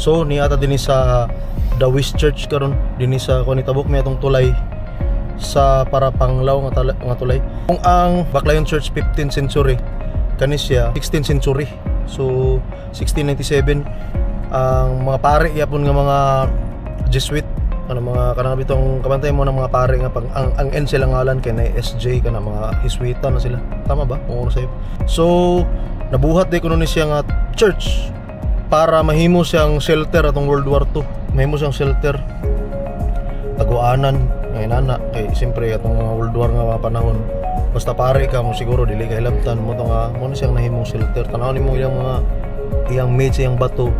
So niata dinhi sa Dawis Church karon dinhi sa Konitabok may atong tulay sa para panglaw nga tulay. Kung ang Baclayon Church 15th century kani siya 16th century. So 1697 ang mga pare yapon nga mga Jesuit mga kanang bitong kabantay mo ng mga pare nga pang ang N sila ngalan kay na SJ kana mga Jesuita na sila. Tama ba? Kung ano sayo. So nabuhat di kuno ni siya nga church para mahimo siyang shelter atong World War II. Mahimo siyang shelter taguanan ngayon ana kay siyempre atong mga World War nga mga panahon basta pare ka mo siguro dili kay labtan mo to nga mo na siyang nahimong shelter. Tanaw nimo iyang mga iyang made iyang bato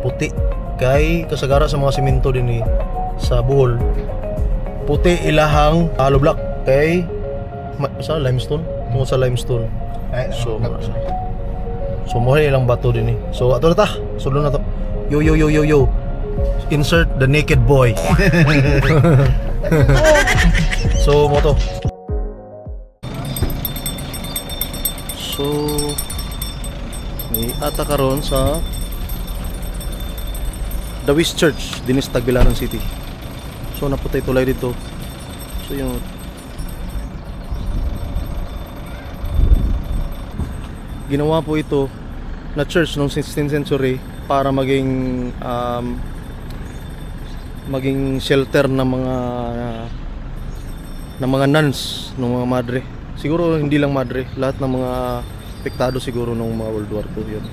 puti kay kasagara sa mga semento dinhi sa Bohol puti ilahang hollow block kay sa limestone mo sa limestone so mo ilang bato dinhi. So ato na ta sulod na to yo insert the naked boy. So mo to so may ata karon sa Dawis Church dinis Tagbilaran City. So naputay tulay dito. So yung ginawa po ito na church noong 16th century para maging shelter ng mga nuns, ng mga madre. Siguro hindi lang madre, lahat ng mga apektado siguro nung mga World War II yun.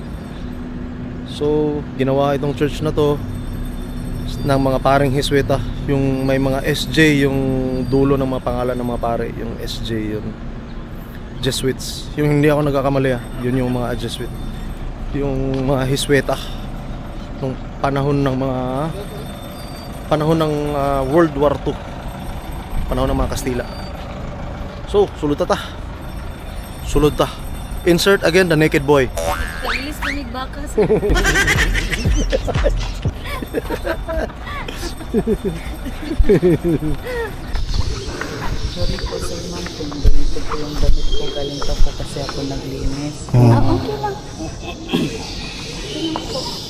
So ginawa itong church na to ng mga paring Jesuita, yung may mga SJ yung dulo ng mga pangalan ng mga pare, yung SJ yung Jesuits, yung hindi ako nagkakamali yun yung mga Jesuit, yung mga Jesuita nung panahon ng World War II, panahon ng mga Kastila. So sulod ta insert again the naked boy. Kailis ko nagbakas. Sorry po sir ma'am kung ganito po yung damit ko galing pa po kasi ako naglinis. Okay lang.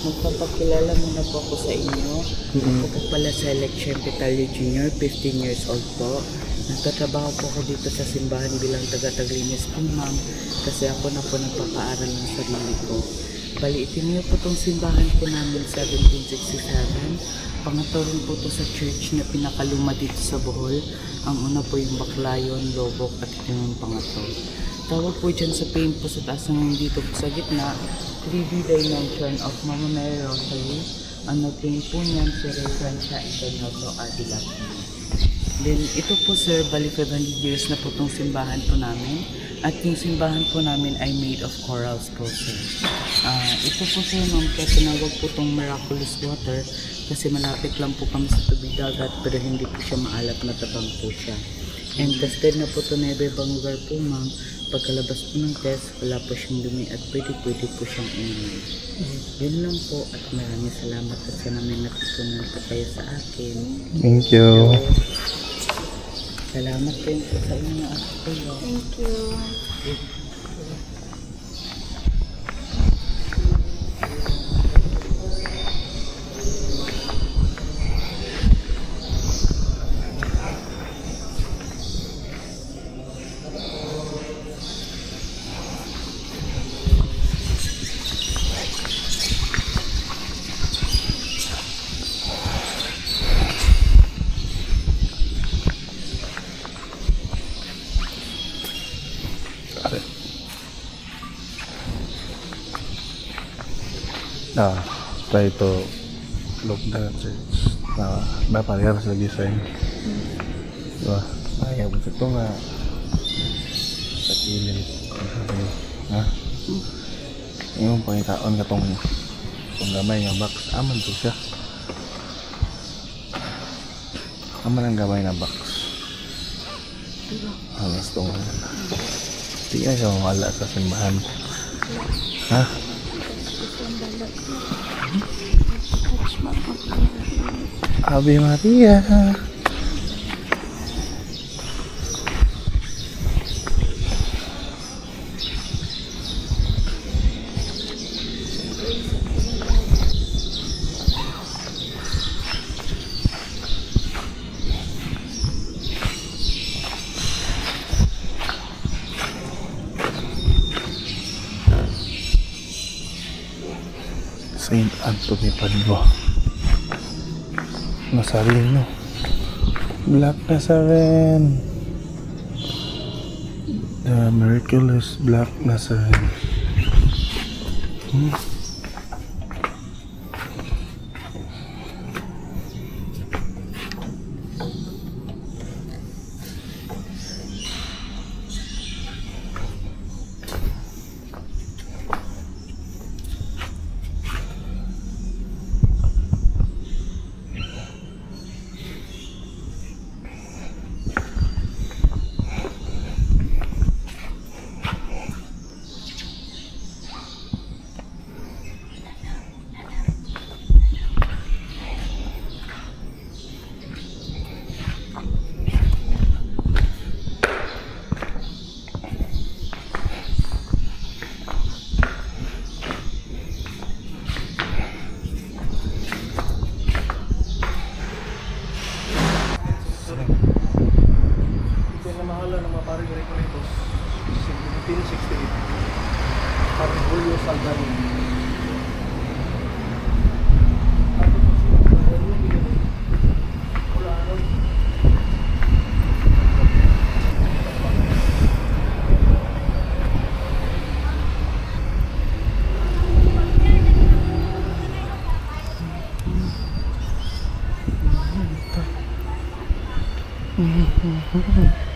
Magpapakilala muna po ako sa inyo. Ako po pala sa Election Petalio Jr., 15 years old po. Nagtatrabaho po ako dito sa simbahan bilang taga-taglinis po ma'am kasi ako na po nagpapaaral ng sarili ko. Bali, itiniyo po itong simbahan po namin 1767. Pangatlo rin po ito sa church na pinakaluma dito sa Bohol. Ang una po yung Baclayon, Lobok at ito yung pangatlo. Tawag po dyan sa pain po sa taas ng dito po sa gitna, 3D dimension of Mama Mary Rosary. Ano din po niyan si Ray Francia Itanoto Adila. Then ito po sir, bali 500 years na po itong simbahan po namin. At yung simbahan po namin ay made of corals po sir. Ito po sir ma'am, kaya tinawag po itong miraculous water kasi malapit lang po kami sa tubig dagat pero hindi po siya maalat na tabang po siya. And tested na po ito na iba-ibang lugar po ma'am. Pagkalabas po ng test, wala po siyang dumi at pwede po siyang inumin. Yun lang po at maraming salamat at sana may natutunan po kayo sa akin. Thank you. Salamat din po sa inyo at kayo. Thank you. Try to look the church na parehas sa design. Diba? Ayaw ko ito nga sa kilid. Ha? Yung pangitaon ka itong gamay nga box. Aman to siya. Aman ang gamay na box. Alas itong di ka siya mawala sa simbahan. Ha? Ave Maria. Saint Anthony Padua. Nazareno. Black Nazarene. The miraculous Black Nazarene. Pinamahala ng mga paring Recoletos 1768 Paring Julio Salgado. Mm-hmm.